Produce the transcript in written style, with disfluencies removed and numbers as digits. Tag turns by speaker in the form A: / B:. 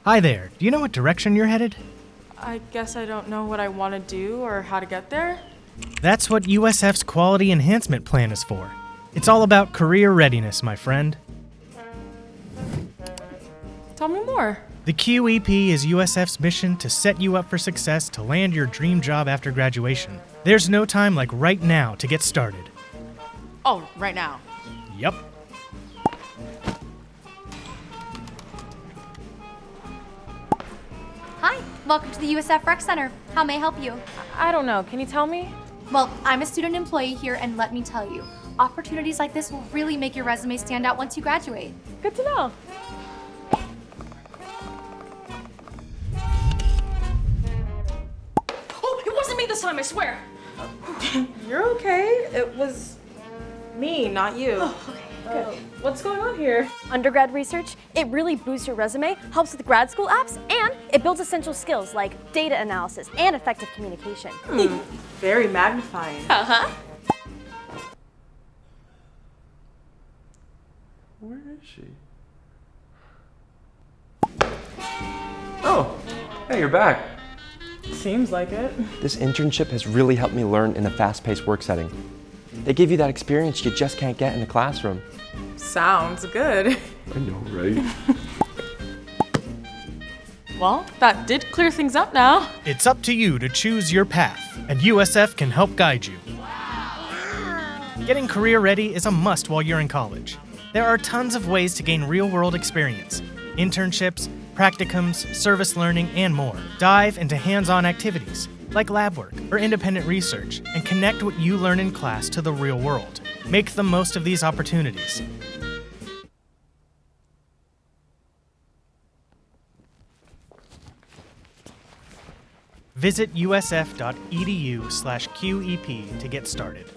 A: Hi there. Do you know what direction you're headed?
B: I guess I don't know what I want to do or how to get there.
A: That's what USF's Quality Enhancement Plan is for. It's all about career readiness, my friend.
B: Tell me more.
A: The QEP is USF's mission to set you up for success to land your dream job after graduation. There's no time like right now to get started.
B: Oh, right now.
A: Yup.
C: Hi, welcome to the USF Rec Center. How may I help you?
B: I don't know. Can you tell me?
C: Well, I'm a student employee here, and let me tell you, opportunities like this will really make your resume stand out once you graduate.
B: Good to know. Oh, it wasn't me this time, I swear. You're okay. It was me, not you.
C: Oh, okay, good.
B: What's going on here?
D: Undergrad research, it really boosts your resume, helps with grad school apps, and it builds essential skills like data analysis and effective communication.
B: Very magnifying.
D: Uh-huh.
E: Where is she? Oh, hey, you're back.
B: Seems like it.
F: This internship has really helped me learn in a fast-paced work setting. They give you that experience you just can't get in the classroom.
B: Sounds good.
E: I know, right?
B: Well, that did clear things up now.
A: It's up to you to choose your path, and USF can help guide you. Getting career ready is a must while you're in college. There are tons of ways to gain real-world experience: internships, practicums, service learning, and more. Dive into hands-on activities like lab work or independent research and connect what you learn in class to the real world. Make the most of these opportunities. Visit usf.edu/QEP to get started.